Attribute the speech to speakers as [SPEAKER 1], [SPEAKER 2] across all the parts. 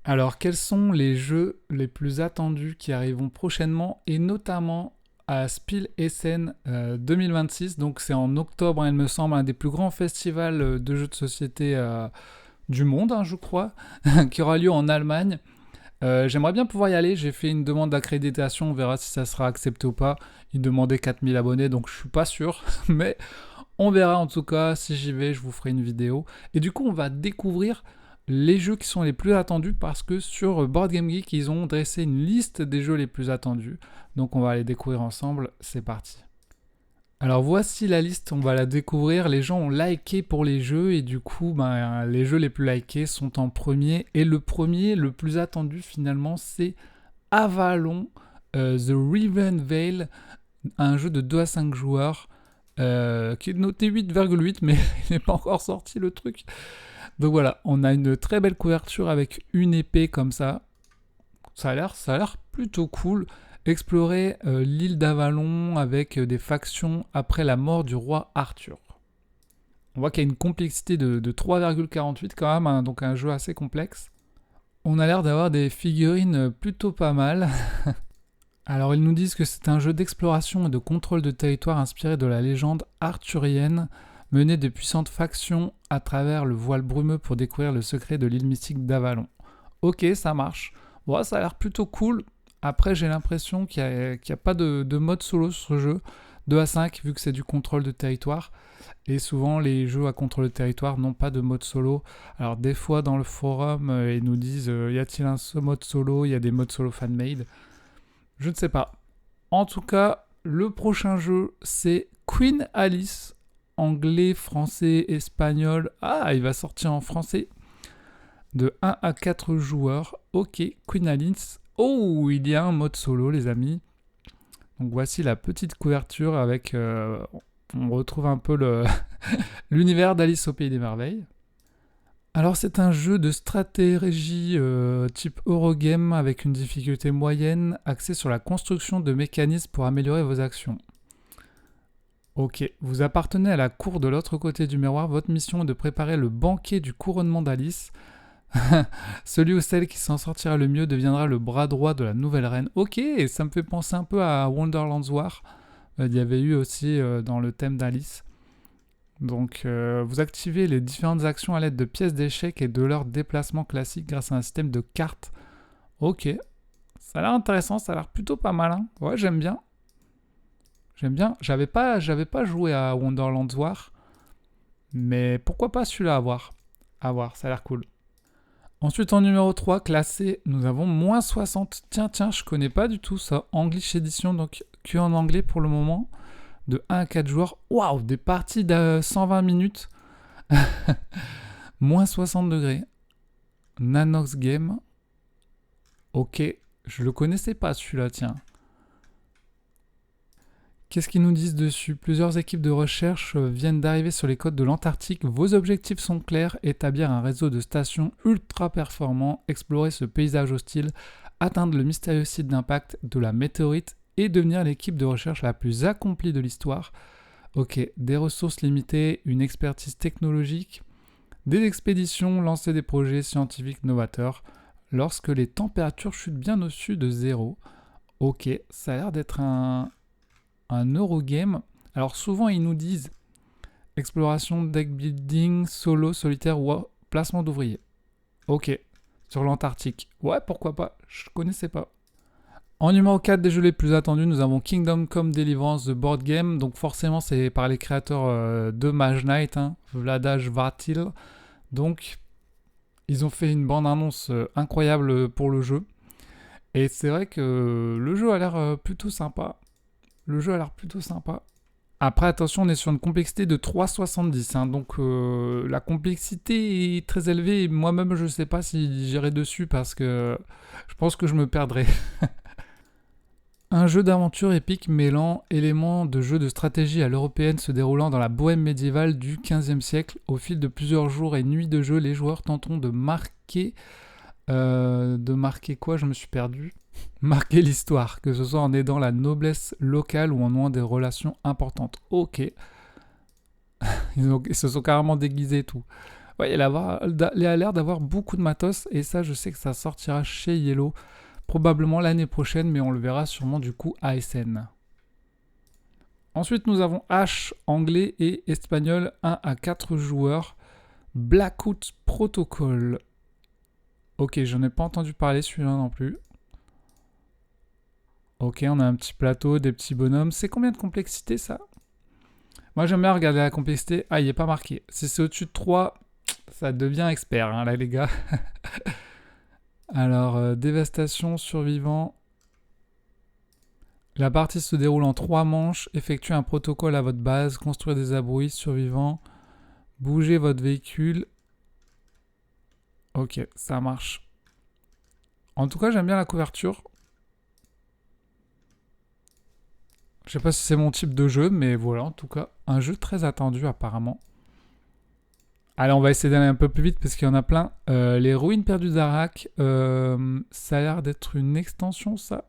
[SPEAKER 1] Alors, quels sont les jeux les plus attendus qui arriveront prochainement et notamment à Spiel Essen 2026? Donc, c'est en octobre, hein, il me semble, un des plus grands festivals de jeux de société du monde, hein, je crois, qui aura lieu en Allemagne. J'aimerais bien pouvoir y aller. J'ai fait une demande d'accréditation. On verra si ça sera accepté ou pas. Il demandait 4000 abonnés, donc je suis pas sûr. Mais on verra en tout cas. Si j'y vais, je vous ferai une vidéo. Et du coup, on va découvrir les jeux qui sont les plus attendus parce que sur Board Game Geek, ils ont dressé une liste des jeux les plus attendus. Donc on va les découvrir ensemble. C'est parti. Alors voici la liste, on va la découvrir. Les gens ont liké pour les jeux et du coup, ben, les jeux les plus likés sont en premier. Et le premier, le plus attendu finalement, c'est Avalon, The Riven Veil, un jeu de 2 à 5 joueurs qui est noté 8,8 mais il n'est pas encore sorti le truc. Donc voilà, on a une très belle couverture avec une épée comme ça. Ça a l'air plutôt cool. Explorer l'île d'Avalon avec des factions après la mort du roi Arthur. On voit qu'il y a une complexité de 3,48 quand même, hein, donc un jeu assez complexe. On a l'air d'avoir des figurines plutôt pas mal. Alors ils nous disent que c'est un jeu d'exploration et de contrôle de territoire inspiré de la légende arthurienne, mener de puissantes factions à travers le voile brumeux pour découvrir le secret de l'île mystique d'Avalon. Ok, ça marche. Bon, ça a l'air plutôt cool. Après, j'ai l'impression qu'il n'y a pas de mode solo sur ce jeu. 2 à 5, vu que c'est du contrôle de territoire. Et souvent, les jeux à contrôle de territoire n'ont pas de mode solo. Alors, des fois, dans le forum, ils nous disent y a-t-il un mode solo? Il y a des modes solo fan-made. Je ne sais pas. En tout cas, le prochain jeu, c'est Queen Alice. Anglais, français, espagnol. Ah, il va sortir en français. De 1 à 4 joueurs. Ok, Queen Alice. Oh, il y a un mode solo, les amis. Donc voici la petite couverture avec... on retrouve un peu l'univers d'Alice au Pays des Merveilles. Alors c'est un jeu de stratégie type Eurogame avec une difficulté moyenne axée sur la construction de mécanismes pour améliorer vos actions. Ok, vous appartenez à la cour de l'autre côté du miroir, votre mission est de préparer le banquet du couronnement d'Alice. Celui ou celle qui s'en sortira le mieux deviendra le bras droit de la nouvelle reine. Ok, ça me fait penser un peu à Wonderland's War. Il y avait eu aussi dans le thème d'Alice. Donc, vous activez les différentes actions à l'aide de pièces d'échecs et de leur déplacement classique grâce à un système de cartes. Ok, ça a l'air intéressant, ça a l'air plutôt pas mal. Hein. Ouais, j'aime bien. J'aime bien. J'avais pas joué à Wonderland's War, mais pourquoi pas celui-là à voir. À voir, ça a l'air cool. Ensuite, en numéro 3, classé, nous avons moins 60. Tiens, je connais pas du tout ça. English Edition, donc que en anglais pour le moment. De 1 à 4 joueurs. Waouh, des parties de 120 minutes. Moins 60 degrés. Nanox Game. Ok, je le connaissais pas celui-là, tiens. Qu'est-ce qu'ils nous disent dessus? Plusieurs équipes de recherche viennent d'arriver sur les côtes de l'Antarctique. Vos objectifs sont clairs, établir un réseau de stations ultra performant, explorer ce paysage hostile, atteindre le mystérieux site d'impact de la météorite et devenir l'équipe de recherche la plus accomplie de l'histoire. Ok, des ressources limitées, une expertise technologique, des expéditions, lancer des projets scientifiques novateurs lorsque les températures chutent bien au-dessus de zéro. Ok, ça a l'air d'être un Eurogame. Alors souvent ils nous disent exploration, deck building, solo, solitaire ou placement d'ouvriers. Ok, sur l'Antarctique. Ouais, pourquoi pas, je connaissais pas. En numéro 4 des jeux les plus attendus, nous avons Kingdom Come Deliverance The Board Game. Donc forcément c'est par les créateurs de Mage Knight, hein, Vlaada Chvátil. Donc ils ont fait une bande-annonce incroyable pour le jeu. Et c'est vrai que le jeu a l'air plutôt sympa. Après, attention, on est sur une complexité de 3,70. Hein, donc, la complexité est très élevée. Et moi-même, je ne sais pas si j'irai dessus parce que je pense que je me perdrai. Un jeu d'aventure épique mêlant éléments de jeu de stratégie à l'européenne se déroulant dans la bohème médiévale du XVe siècle. Au fil de plusieurs jours et nuits de jeu, les joueurs tenteront de marquer... de marquer quoi? Je me suis perdu. Marquer l'histoire, que ce soit en aidant la noblesse locale ou en nouant des relations importantes. Ok. Ils se sont carrément déguisés et tout. Ouais, il a l'air d'avoir beaucoup de matos. Et ça, je sais que ça sortira chez Yellow. Probablement l'année prochaine, mais on le verra sûrement du coup à SN. Ensuite, nous avons H, anglais et espagnol, 1 à 4 joueurs. Blackout Protocol. Ok, j'en ai pas entendu parler celui-là non plus. Ok, on a un petit plateau, des petits bonhommes. C'est combien de complexité ça? Moi j'aime bien regarder la complexité. Ah, il n'est pas marqué. Si c'est au-dessus de 3, ça devient expert, hein, là les gars. Alors, dévastation, survivant. La partie se déroule en 3 manches. Effectuez un protocole à votre base. Construire des abris, survivants. Bougez votre véhicule. Ok, ça marche. En tout cas, j'aime bien la couverture. Je sais pas si c'est mon type de jeu, mais voilà, en tout cas, un jeu très attendu apparemment. Allez, on va essayer d'aller un peu plus vite parce qu'il y en a plein. Les ruines perdues d'Arak, ça a l'air d'être une extension, ça,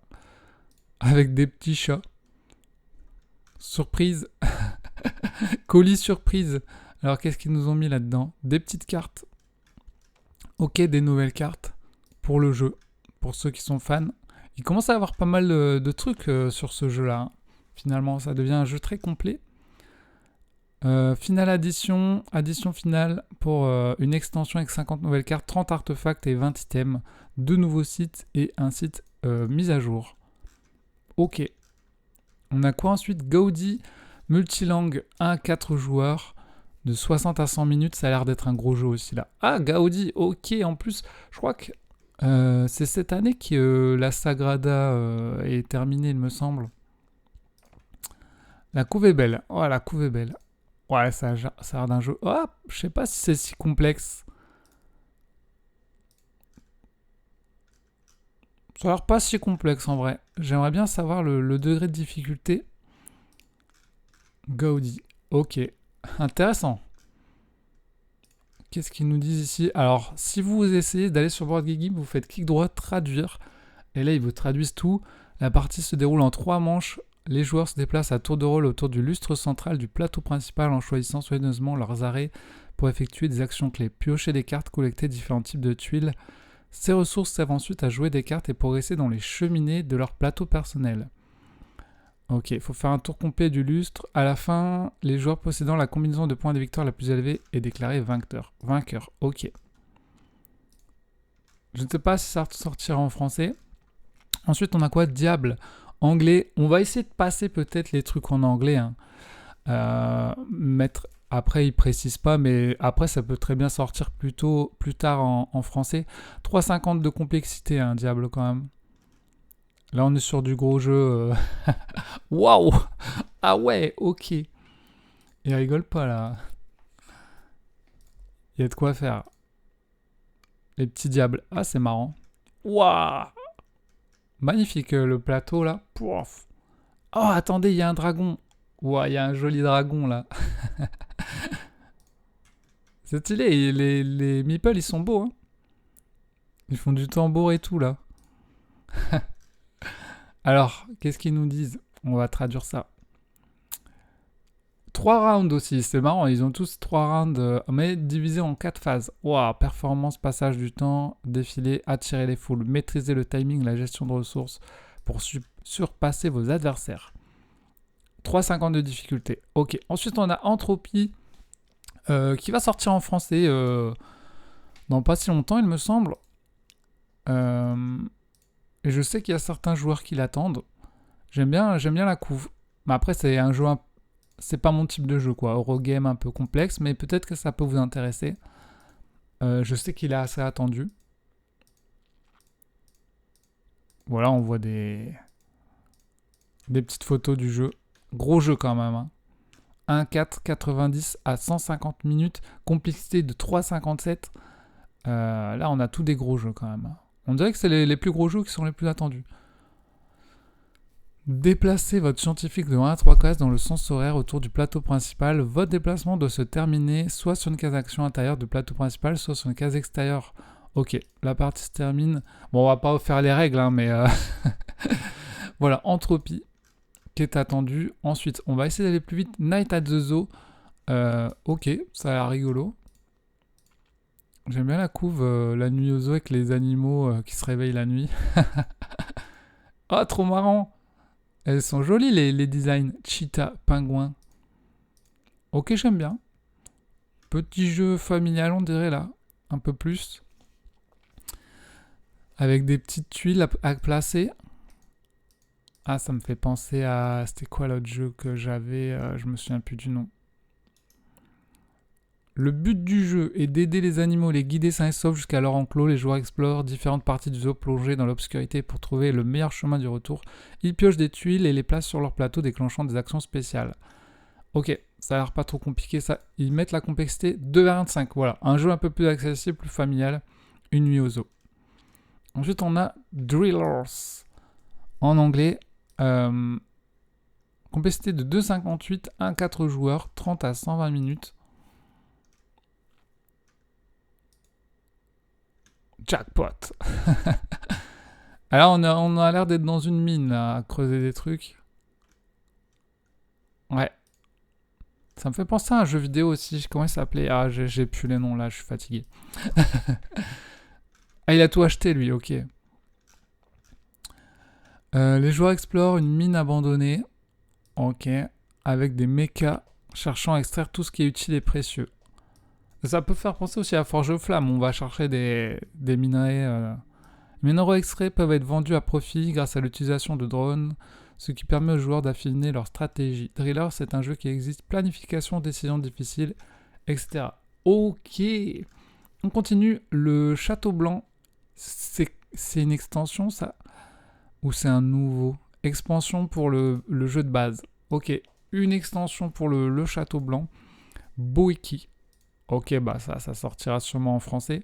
[SPEAKER 1] avec des petits chats. Surprise. Colis surprise. Alors, qu'est-ce qu'ils nous ont mis là-dedans? Des petites cartes. Ok, des nouvelles cartes pour le jeu, pour ceux qui sont fans. Il commence à y avoir pas mal de trucs sur ce jeu-là, hein. Finalement, ça devient un jeu très complet. Finale addition finale pour une extension avec 50 nouvelles cartes, 30 artefacts et 20 items, 2 nouveaux sites et un site mis à jour. Ok. On a quoi ensuite? Gaudi, multilangue, 1 à 4 joueurs, de 60 à 100 minutes, ça a l'air d'être un gros jeu aussi là. Ah, Gaudi, ok, en plus, je crois que c'est cette année que la Sagrada est terminée, il me semble. La couve est belle. Oh, la couve est belle. Ouais, ça a l'air d'un jeu. Oh, je sais pas si c'est si complexe. Ça a l'air pas si complexe en vrai. J'aimerais bien savoir le degré de difficulté. Gaudi. Ok. Intéressant. Qu'est-ce qu'ils nous disent ici? Alors, si vous essayez d'aller sur BoardGame, vous faites clic droit, traduire. Et là, ils vous traduisent tout. La partie se déroule en 3 manches. Les joueurs se déplacent à tour de rôle autour du lustre central du plateau principal en choisissant soigneusement leurs arrêts pour effectuer des actions clés. Piocher des cartes, collecter différents types de tuiles. Ces ressources servent ensuite à jouer des cartes et progresser dans les cheminées de leur plateau personnel. Ok, il faut faire un tour complet du lustre. À la fin, les joueurs possédant la combinaison de points de victoire la plus élevée est déclaré vainqueur. Ok. Je ne sais pas si ça sortira en français. Ensuite, on a quoi? Diable. Anglais. On va essayer de passer peut-être les trucs en anglais. Hein. Après, ils précisent pas, mais après, ça peut très bien sortir plus tard en français. 3,50 de complexité, hein, Diable, quand même. Là, on est sur du gros jeu. Waouh! Ah ouais, ok. Il rigole pas, là. Il y a de quoi faire. Les petits diables. Ah, c'est marrant. Waouh! Magnifique, le plateau, là. Pouf. Oh, attendez, il y a un dragon. Ouah, il y a un joli dragon, là. C'est stylé, les meeples, ils sont beaux, hein. Ils font du tambour et tout, là. Alors, qu'est-ce qu'ils nous disent? On va traduire ça. 3 rounds aussi, c'est marrant, ils ont tous 3 rounds, mais divisés en 4 phases. Waouh, performance, passage du temps, défilé, attirer les foules, maîtriser le timing, la gestion de ressources pour surpasser vos adversaires. 3,50 de difficulté. Ok, ensuite on a Entropie, qui va sortir en français dans pas si longtemps, il me semble. Et je sais qu'il y a certains joueurs qui l'attendent. J'aime bien la couve. Mais après, c'est un jeu c'est pas mon type de jeu, quoi. Eurogame un peu complexe, mais peut-être que ça peut vous intéresser. Je sais qu'il est assez attendu. Voilà, on voit des petites photos du jeu. Gros jeu quand même, hein. 1,4,90 à 150 minutes. Complexité de 3,57. Là, on a tous des gros jeux quand même. On dirait que c'est les plus gros jeux qui sont les plus attendus. Déplacez votre scientifique de 1 à 3 cases dans le sens horaire autour du plateau principal. Votre déplacement doit se terminer soit sur une case action intérieure du plateau principal, soit sur une case extérieure. Ok, la partie se termine. Bon, on va pas faire les règles, hein, mais voilà, Entropie qui est attendu. Ensuite, on va essayer d'aller plus vite. Night at the Zoo. Ok, ça a l'air rigolo. J'aime bien la couve, la nuit aux zoo avec les animaux qui se réveillent la nuit. Ah, trop marrant! Elles sont jolies les designs. Cheetah, pingouin. Ok, j'aime bien. Petit jeu familial, on dirait là. Un peu plus. Avec des petites tuiles à placer. Ah, ça me fait penser à... C'était quoi l'autre jeu que j'avais je me souviens plus du nom. Le but du jeu est d'aider les animaux, les guider sains et saufs jusqu'à leur enclos. Les joueurs explorent différentes parties du zoo plongées dans l'obscurité pour trouver le meilleur chemin du retour. Ils piochent des tuiles et les placent sur leur plateau, déclenchant des actions spéciales. Ok, ça a l'air pas trop compliqué ça. Ils mettent la complexité 2/25. Voilà, un jeu un peu plus accessible, plus familial. Une nuit au zoo. Ensuite, on a Drillers. En anglais, complexité de 2,58, 1-4 joueurs, 30 à 120 minutes. Jackpot. Alors on a l'air d'être dans une mine là, à creuser des trucs. Ouais. Ça me fait penser à un jeu vidéo aussi. Comment il s'appelait? Ah, j'ai plus les noms là, je suis fatigué. Ah, il a tout acheté lui, ok. Les joueurs explorent une mine abandonnée. Ok. Avec des mechas cherchant à extraire tout ce qui est utile et précieux. Ça peut faire penser aussi à Forge aux Flammes. On va chercher des minerais. Les minerais extraits peuvent être vendus à profit grâce à l'utilisation de drones, ce qui permet aux joueurs d'affiner leur stratégie. Driller, c'est un jeu qui existe planification, décisions difficiles, etc. Ok. On continue. Le Château Blanc, c'est une extension, ça? Ou c'est un nouveau? Expansion pour le jeu de base. Ok. Une extension pour le Château Blanc. Boeki. Ok, bah ça sortira sûrement en français.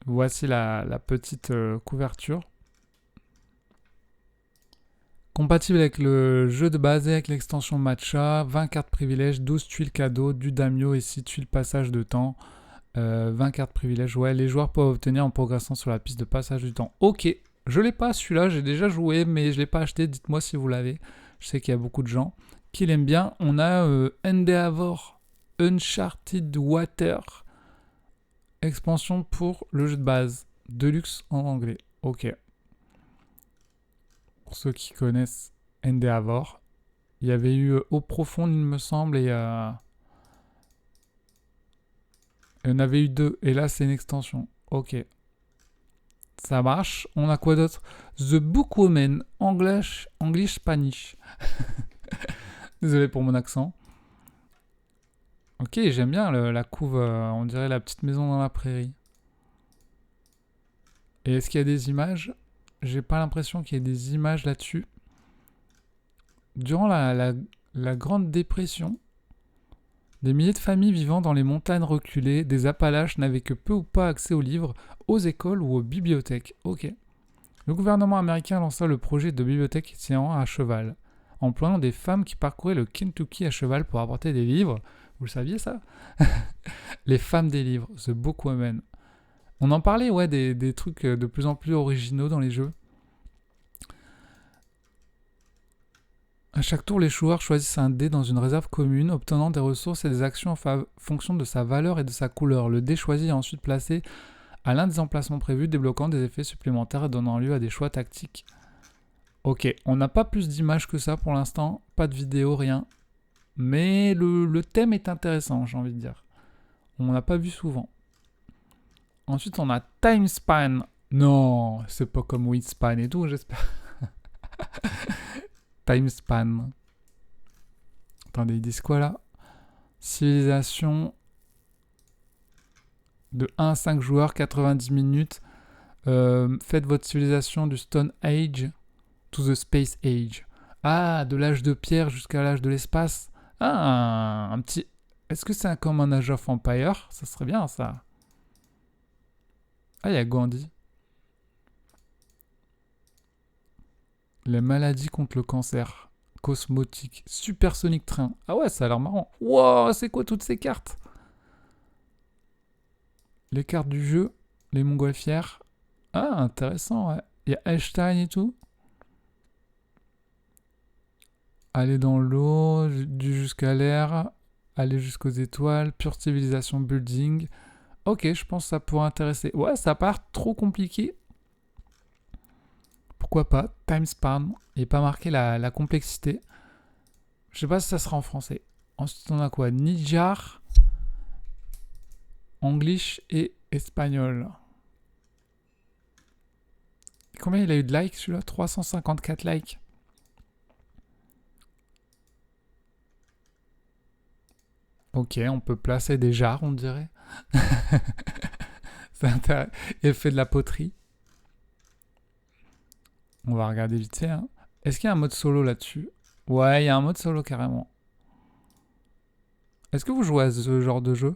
[SPEAKER 1] Voici la petite couverture. Compatible avec le jeu de base et avec l'extension Matcha, 20 cartes privilèges, 12 tuiles cadeaux, du Damio et 6 tuiles passage de temps. 20 cartes privilèges, ouais, les joueurs peuvent obtenir en progressant sur la piste de passage du temps. Ok, je l'ai pas celui-là, j'ai déjà joué, mais je l'ai pas acheté, dites-moi si vous l'avez. Je sais qu'il y a beaucoup de gens qui l'aiment bien. On a Endeavor, Uncharted Water, expansion pour le jeu de base, Deluxe en anglais. Ok. Pour ceux qui connaissent Endeavor, il y avait eu Eau Profonde, il me semble, et il y en avait eu 2, et là c'est une extension. Ok. Ça marche. On a quoi d'autre? The Bookwoman, English Spanish. Désolé pour mon accent. Ok, j'aime bien la couve, on dirait la petite maison dans la prairie. Et est-ce qu'il y a des images? J'ai pas l'impression qu'il y ait des images là-dessus. Durant la Grande Dépression, des milliers de familles vivant dans les montagnes reculées des Appalaches n'avaient que peu ou pas accès aux livres, aux écoles ou aux bibliothèques. Ok. Le gouvernement américain lança le projet de bibliothèque itinérant à cheval, employant des femmes qui parcouraient le Kentucky à cheval pour apporter des livres. Vous le saviez ça? Les femmes des livres, The Bookwoman. On en parlait, ouais, des trucs de plus en plus originaux dans les jeux. À chaque tour, les joueurs choisissent un dé dans une réserve commune, obtenant des ressources et des actions en fonction de sa valeur et de sa couleur. Le dé choisi est ensuite placé à l'un des emplacements prévus, débloquant des effets supplémentaires et donnant lieu à des choix tactiques. Ok, on n'a pas plus d'images que ça pour l'instant, pas de vidéo, rien. Mais le thème est intéressant, j'ai envie de dire. On l'a pas vu souvent. Ensuite, on a Time Span. Non, c'est pas comme Wingspan et tout, j'espère. Time Span. Attendez, ils disent quoi là? Civilisation de 1 à 5 joueurs, 90 minutes. Faites votre civilisation du Stone Age to the Space Age. Ah, de l'âge de pierre jusqu'à l'âge de l'espace. Ah, un petit... Est-ce que c'est comme un Age of Empire? Ça serait bien ça. Ah, il y a Gandhi. Les maladies contre le cancer. Cosmotique. Supersonic train. Ah ouais, ça a l'air marrant. Wow, c'est quoi toutes ces cartes? Les cartes du jeu. Les montgolfières. Ah, intéressant, ouais. Il y a Einstein et tout. Aller dans l'eau, jusqu'à l'air. Aller jusqu'aux étoiles. Pure civilisation building. Ok, je pense que ça pourrait intéresser. Ouais, ça part trop compliqué. Pourquoi pas? Time span. Il n'est pas marqué la complexité. Je sais pas si ça sera en français. Ensuite, on a quoi? Nijar, English et espagnol. Combien il a eu de likes celui-là? 354 likes. Ok, on peut placer des jarres, on dirait. C'est intéressant. Il fait de la poterie. On va regarder vite fait. Hein. Est-ce qu'il y a un mode solo là-dessus? Ouais, il y a un mode solo carrément. Est-ce que vous jouez à ce genre de jeu?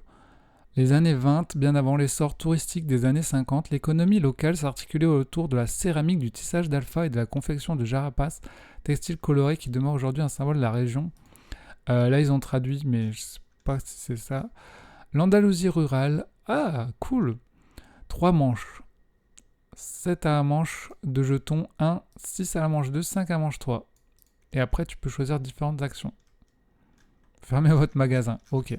[SPEAKER 1] Les années 20, bien avant l'essor touristique des années 50, l'économie locale s'articulait autour de la céramique, du tissage d'alpha et de la confection de jarapas, textiles colorés qui demeurent aujourd'hui un symbole de la région. Là, ils ont traduit, mais je sais pas si c'est ça. L'Andalousie rurale. Ah, cool. 3 manches. 7 à la manche de jetons 1, 6 à la manche 2, 5 à la manche 3. Et après, tu peux choisir différentes actions. Fermez votre magasin. Ok.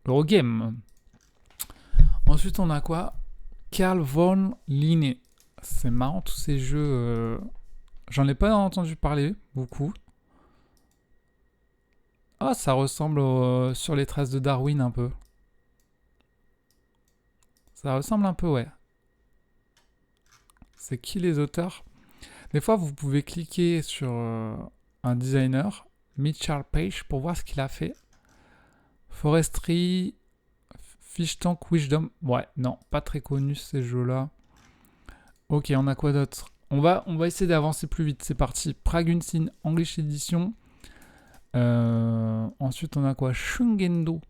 [SPEAKER 1] Eurogame. Ensuite, on a quoi? Carl von Linné. C'est marrant, tous ces jeux. J'en ai pas entendu parler beaucoup. Ah, ça ressemble sur les traces de Darwin un peu. Ça ressemble un peu, ouais. C'est qui les auteurs? Des fois, vous pouvez cliquer sur un designer, Mitchell Page, pour voir ce qu'il a fait. Forestry, Fish Tank Wisdom. Ouais, non, pas très connu ces jeux-là. Ok, on a quoi d'autre? On va essayer d'avancer plus vite. C'est parti. Prague Unseen English Edition. Ensuite, on a quoi? Shungendo.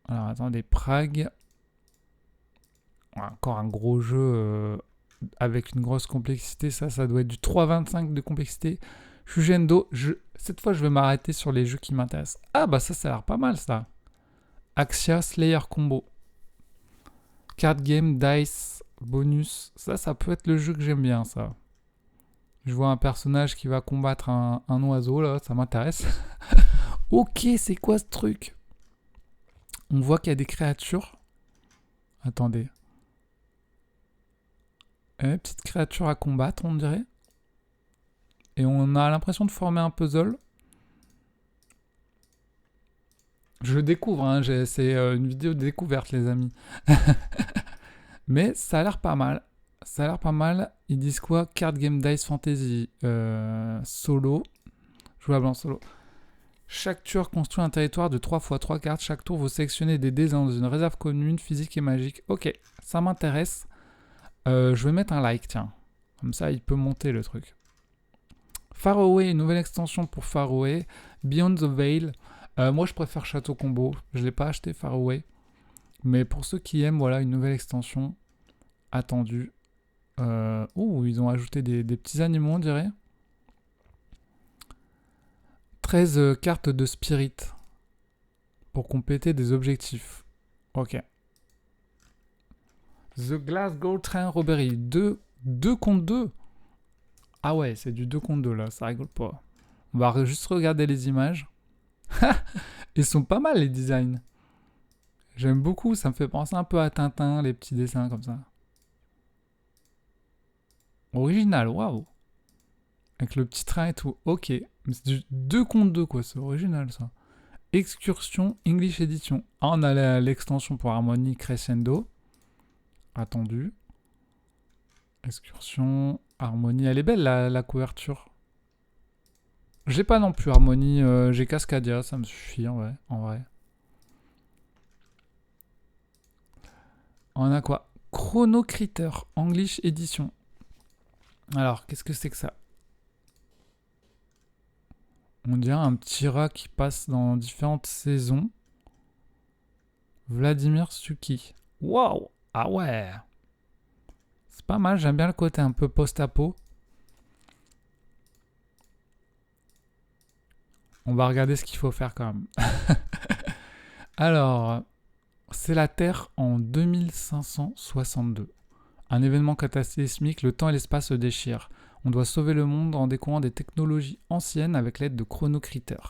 [SPEAKER 1] Alors, attendez, Prague. Encore un gros jeu avec une grosse complexité. Ça doit être du 3,25 de complexité. Shungendo. Cette fois, je vais m'arrêter sur les jeux qui m'intéressent. Ah, bah ça a l'air pas mal, ça. Axia Slayer Combo. Card Game, Dice, Bonus. Ça peut être le jeu que j'aime bien, ça. Je vois un personnage qui va combattre un oiseau, là. Ça m'intéresse. Ok, c'est quoi ce truc? On voit qu'il y a des créatures. Attendez. Petite créature à combattre, on dirait. Et on a l'impression de former un puzzle. Je découvre, hein, c'est une vidéo de découverte, les amis. Mais ça a l'air pas mal. Ça a l'air pas mal. Ils disent quoi? Card Game Dice Fantasy solo. Jouable en solo. Chaque tour construit un territoire de 3 x 3 cartes. Chaque tour, vous sélectionnez des dés dans une réserve commune, physique et magique. Ok, ça m'intéresse. Je vais mettre un like, tiens. Comme ça, il peut monter le truc. Faraway, une nouvelle extension pour Faraway. Beyond the Veil. Moi, je préfère Château Combo. Je ne l'ai pas acheté, Faraway. Mais pour ceux qui aiment, voilà, une nouvelle extension attendue. Ils ont ajouté des petits animaux, on dirait. 13 cartes de Spirit pour compléter des objectifs. Ok. The Glasgow Train Robbery. 2 contre 2. Ah ouais, c'est du 2 contre 2 là, ça rigole pas. On va juste regarder les images. Ils sont pas mal les designs. J'aime beaucoup, ça me fait penser un peu à Tintin, les petits dessins comme ça. Original, waouh. Avec le petit train et tout. Ok. Mais c'est du 2 contre 2 quoi, c'est original ça. Excursion English Edition. Ah, on a l'extension pour Harmony Crescendo. Attendu. Excursion, Harmony. Elle est belle la couverture. J'ai pas non plus Harmony, j'ai Cascadia, ça me suffit en vrai. On a quoi? Chrono Critter, English Edition. Alors, qu'est-ce que c'est que ça? On dirait un petit rat qui passe dans différentes saisons. Vladimir Suki. Waouh! Ah ouais! C'est pas mal, j'aime bien le côté un peu post-apo. On va regarder ce qu'il faut faire quand même. Alors, c'est la Terre en 2562. Un événement cataclysmique, le temps et l'espace se déchirent. On doit sauver le monde en découvrant des technologies anciennes avec l'aide de Chrono Critter.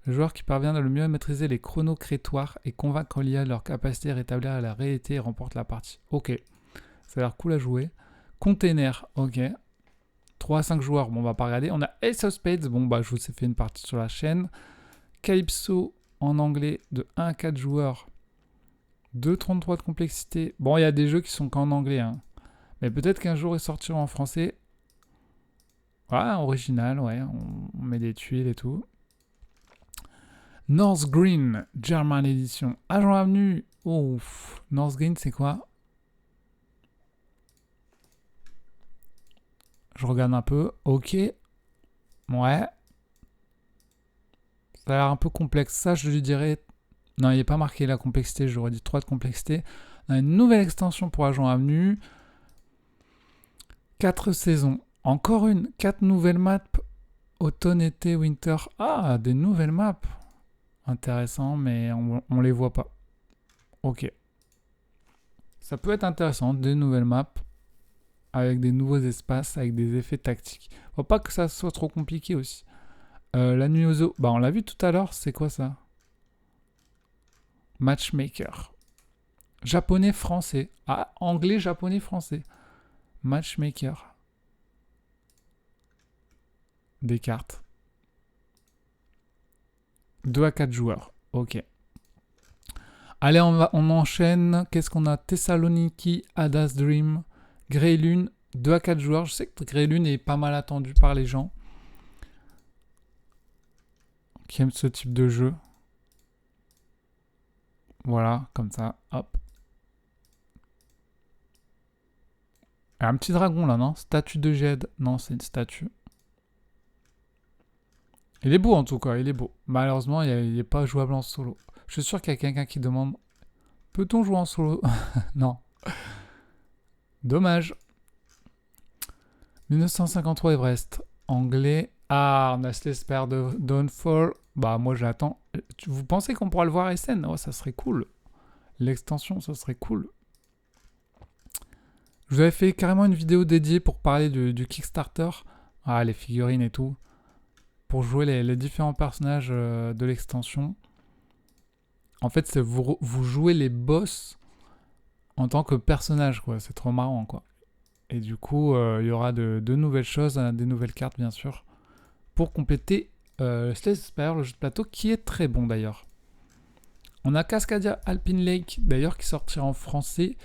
[SPEAKER 1] Le joueur qui parvient le mieux à maîtriser les chronos crétoires et convaincre l'IA de leur capacité à rétablir la réalité remporte la partie. Ok, ça a l'air cool à jouer. Container, ok. 3 à 5 joueurs, bon on va pas regarder. On a Ace of Spades, bon bah je vous ai fait une partie sur la chaîne. Calypso en anglais de 1 à 4 joueurs. 2,33 de complexité. Bon il y a des jeux qui sont qu'en anglais, hein. Mais peut-être qu'un jour ils sortiront en français. Ouais, original, ouais, on met des tuiles et tout. North Green, German Edition. Agent Avenue. Ouf. North Green, c'est quoi? Je regarde un peu. Ok. Ouais. Ça a l'air un peu complexe. Ça, je lui dirais... Non, il n'est pas marqué la complexité. J'aurais dit 3 de complexité. On a une nouvelle extension pour Agent Avenue. 4 saisons. Encore une. 4 nouvelles maps. Automne, été, winter. Ah, des nouvelles maps. Intéressant, mais on les voit pas. Ok. Ça peut être intéressant. Des nouvelles maps. Avec des nouveaux espaces, avec des effets tactiques. Faut pas que ça soit trop compliqué aussi. La nuit aux eaux. Bah, on l'a vu tout à l'heure. C'est quoi ça? Matchmaker. Japonais, français. Ah, anglais, japonais, français. Matchmaker. Des cartes. 2 à 4 joueurs. Ok. Allez, on enchaîne. Qu'est-ce qu'on a? Thessaloniki, Hada's Dream, Grey Lune. 2 à 4 joueurs. Je sais que Grey Lune est pas mal attendu par les gens qui aiment ce type de jeu. Voilà, comme ça. Hop. Un petit dragon là, non? Statue de Jed. Non, c'est une statue. Il est beau en tout cas, il est beau. Malheureusement, il n'est pas jouable en solo. Je suis sûr qu'il y a quelqu'un qui demande: peut-on jouer en solo? Non. Dommage. 1953 Everest. Anglais. Ah, on a Slesper de Dawnfall. Bah, moi j'attends. Vous pensez qu'on pourra le voir à SN? Oh, ça serait cool. L'extension, ça serait cool. Je vous avais fait carrément une vidéo dédiée pour parler du Kickstarter. Ah, les figurines et tout. Pour jouer les différents personnages de l'extension. En fait, c'est vous jouez les boss en tant que personnage, quoi. C'est trop marrant, quoi. Et du coup, il y aura de nouvelles choses, des nouvelles cartes, bien sûr, pour compléter Slay Spire, le jeu de plateau, qui est très bon, d'ailleurs. On a Cascadia Alpine Lake, d'ailleurs, qui sortira en français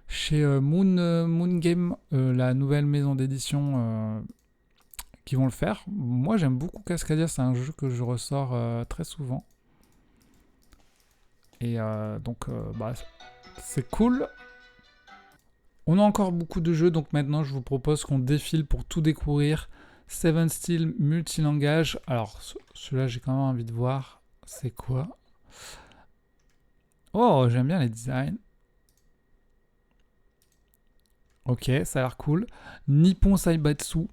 [SPEAKER 1] chez Moon Game, la nouvelle maison d'édition qui vont le faire. Moi, j'aime beaucoup Cascadia, c'est un jeu que je ressors très souvent. Et donc, bah, c'est cool. On a encore beaucoup de jeux, donc maintenant, je vous propose qu'on défile pour tout découvrir. Seven Steel multilangage. Alors, celui-là, j'ai quand même envie de voir. C'est quoi? Oh, j'aime bien les designs. Ok, ça a l'air cool. Nippon Saibatsu,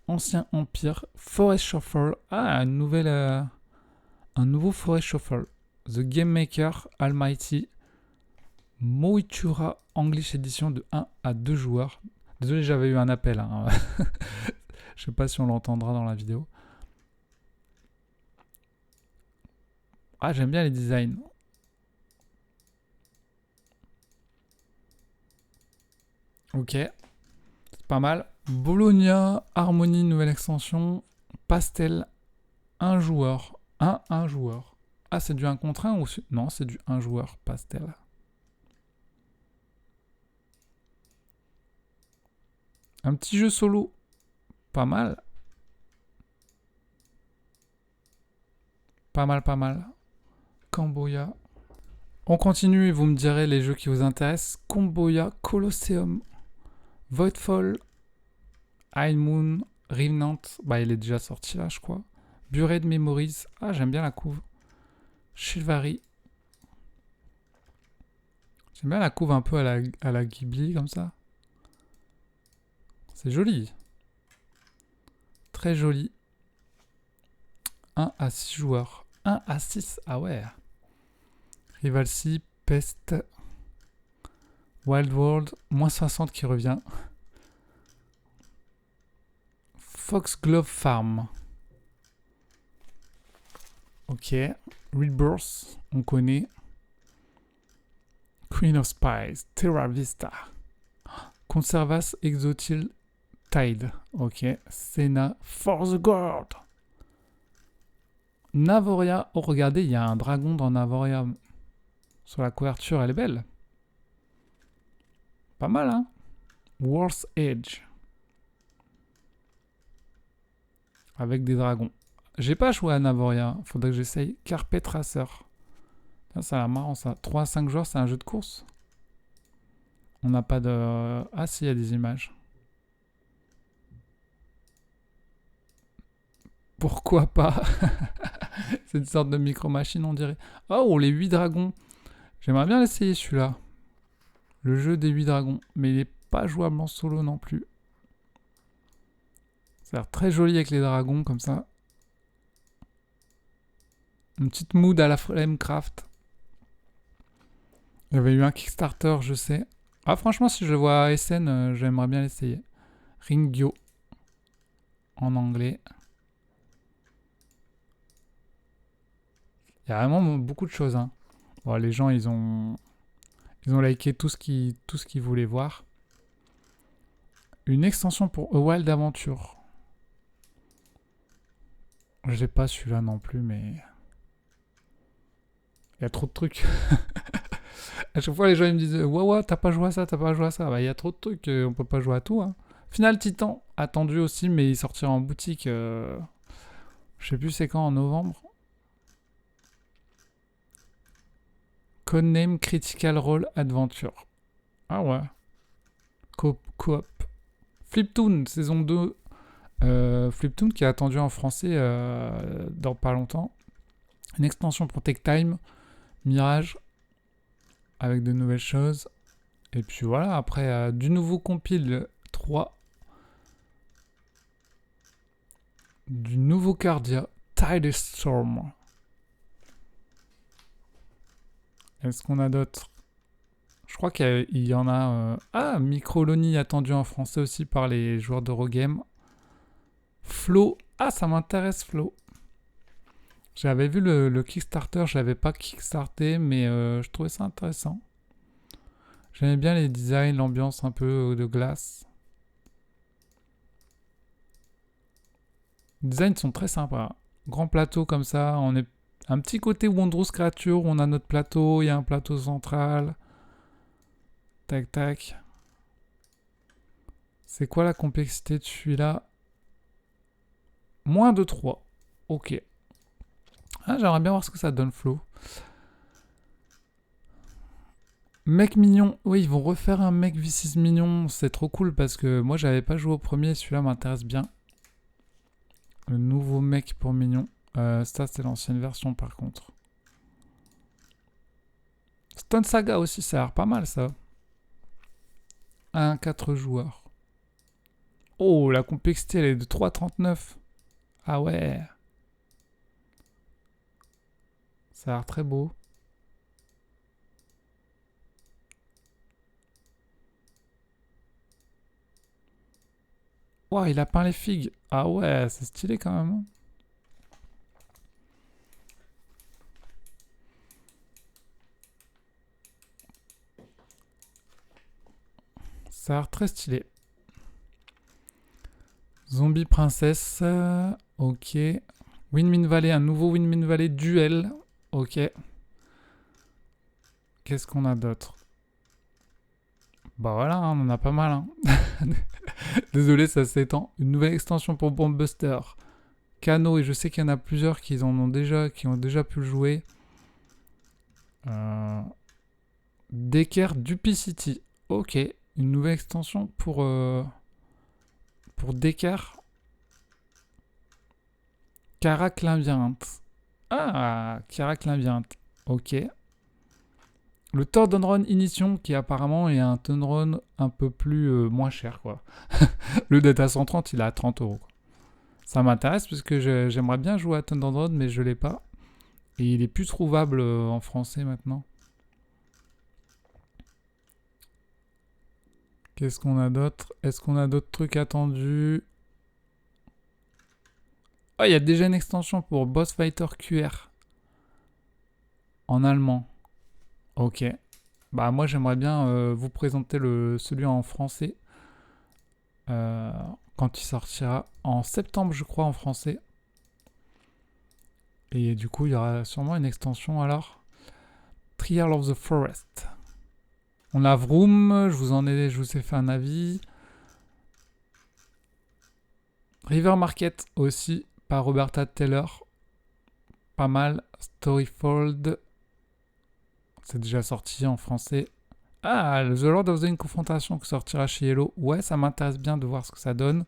[SPEAKER 1] Ancien Empire, Forest Shuffle. Ah, un nouveau Forest Shuffle. The Game Maker, Almighty, Moichura English Edition de 1 à 2 joueurs. Désolé, j'avais eu un appel. Hein. Je sais pas si on l'entendra dans la vidéo. Ah, j'aime bien les designs. Ok, c'est pas mal. Bologna, Harmonie, nouvelle extension. Pastel, 1 joueur. Un joueur. Ah, c'est du 1 contre 1 ou... Non, c'est du 1 joueur, Pastel. Un petit jeu solo. Pas mal. Pas mal, pas mal. Camboya. On continue et vous me direz les jeux qui vous intéressent. Camboya, Colosseum, Voidfall, High Moon, Revenant. Bah, il est déjà sorti là, je crois. Buried Memories. Ah, j'aime bien la couve. Chivalry. J'aime bien la couve un peu à la Ghibli, comme ça. C'est joli. Très joli. 1 à 6 joueurs. 1 à 6. Ah ouais. Rivalcy, Pest, Wild World, moins 60 qui revient. Foxglove Farm. Ok. Rebirth, on connaît. Queen of Spies, Terra Vista. Conservas Exotil Tide. Ok. Senna, For the God. Navoria. Oh, regardez, il y a un dragon dans Navoria. Sur la couverture, elle est belle. Pas mal, hein? World's Edge. Avec des dragons. J'ai pas joué à Navoria. Faudrait que j'essaye. Carpet Racer. Ça a l'air marrant, ça. 3 à 5 joueurs, c'est un jeu de course. On n'a pas de... Ah si, il y a des images. Pourquoi pas? C'est une sorte de micro-machine, on dirait. Oh, les 8 dragons. J'aimerais bien l'essayer, celui-là. Le jeu des 8 dragons. Mais il n'est pas jouable en solo non plus. Ça a l'air très joli avec les dragons, comme ça. Une petite mood à la Flamecraft. Il y avait eu un Kickstarter, je sais. Ah, franchement, si je le vois à SN, j'aimerais bien l'essayer. Ringyo. En anglais. Il y a vraiment beaucoup de choses. Hein. Bon, les gens, ils ont liké tout ce qu'ils voulaient voir. Une extension pour A Wild Adventure. Je l'ai pas celui-là non plus, mais... Il y a trop de trucs. À chaque fois, les gens ils me disent ouais, t'as pas joué à ça, t'as pas joué à ça. Bah, il y a trop de trucs, on peut pas jouer à tout. Hein. Final Titan, attendu aussi, mais il sortira en boutique. Je sais plus c'est quand, en novembre. Codename Critical Role Adventure. Ah ouais. Coop. Fliptoon, saison 2. Fliptoon qui est attendu en français dans pas longtemps. Une extension pour Tech Time. Mirage. Avec de nouvelles choses. Et puis voilà, après, du nouveau compile 3. Du nouveau Cardia. Tide Storm. Est-ce qu'on a d'autres? Je crois qu'il y en a... Microloni attendu en français aussi par les joueurs d'Eurogame. Flow. Ah, ça m'intéresse, Flow. J'avais vu le Kickstarter, je l'avais pas kickstarté, mais je trouvais ça intéressant. J'aimais bien les designs, l'ambiance un peu de glace. Les designs sont très sympas. Grand plateau comme ça, on est un petit côté Wondrous Creature, on a notre plateau, il y a un plateau central. Tac tac. C'est quoi la complexité de celui-là? Moins de 3. Ok. Ah, j'aimerais bien voir ce que ça donne, Flo. Mec mignon. Oui, ils vont refaire un mec V6 mignon. C'est trop cool parce que moi, j'avais pas joué au premier. Celui-là m'intéresse bien. Le nouveau mec pour mignon. Ça, c'est l'ancienne version, par contre. Stone Saga aussi, ça a l'air pas mal, ça. 1 4 joueurs. Oh, la complexité, elle est de 3,39. Ah ouais. Ça a l'air très beau. Wow, il a peint les figues. Ah ouais, c'est stylé quand même. Hein. Ça a l'air très stylé. Zombie Princesse. Ok. Win-Min Valley, un nouveau Win-Min Valley duel. Ok. Qu'est-ce qu'on a d'autre? Bah voilà, hein, on en a pas mal. Hein. Désolé, ça s'étend. Une nouvelle extension pour Bombbuster. Kano, et je sais qu'il y en a plusieurs qui ont déjà pu le jouer. Decker Duplicity. Ok. Une nouvelle extension pour Decker. Karak Labyrinthe. Ah, Karak Labyrinthe. Ok. Le Thor Run Ignition, qui apparemment est un Run un peu plus moins cher, quoi. Le d'être à 130, il est à 30 euros. Ça m'intéresse parce que j'aimerais bien jouer à Thunder Run, mais je l'ai pas. Et il est plus trouvable en français maintenant. Qu'est-ce qu'on a d'autre? Est-ce qu'on a d'autres trucs attendus? Ah, il y a déjà une extension pour Boss Fighter QR. En allemand. Ok. Bah moi j'aimerais bien vous présenter celui en français. euh, quand il sortira en septembre, je crois, en français. Et du coup, il y aura sûrement une extension alors. Trial of the Forest. On a Vroom, je vous ai fait un avis. River Market aussi, par Roberta Taylor. Pas mal. Storyfold. C'est déjà sorti en français. Ah, The Lord of the Rings Confrontation qui sortira chez Yellow. Ouais, ça m'intéresse bien de voir ce que ça donne.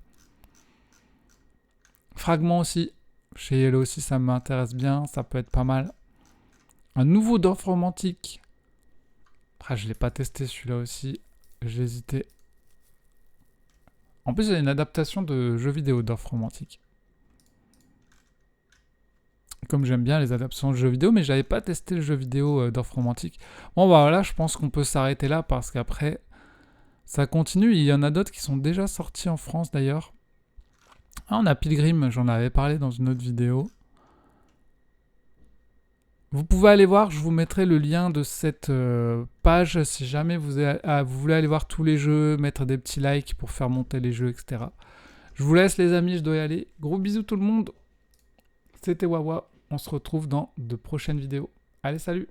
[SPEAKER 1] Fragment aussi. Chez Yellow aussi, ça m'intéresse bien. Ça peut être pas mal. Un nouveau Dorf romantique. Ah, je l'ai pas testé celui-là aussi. J'ai hésité. En plus, il y a une adaptation de jeu vidéo Dorf romantique. Comme j'aime bien les adaptations de jeux vidéo, mais j'avais pas testé le jeu vidéo Dorf romantique. Bon, bah voilà, je pense qu'on peut s'arrêter là parce qu'après, ça continue. Il y en a d'autres qui sont déjà sortis en France d'ailleurs. Ah, on a Pilgrim, j'en avais parlé dans une autre vidéo. Vous pouvez aller voir, je vous mettrai le lien de cette page si jamais vous voulez aller voir tous les jeux, mettre des petits likes pour faire monter les jeux, etc. Je vous laisse les amis, je dois y aller. Gros bisous tout le monde. C'était Wawa. On se retrouve dans de prochaines vidéos. Allez, salut!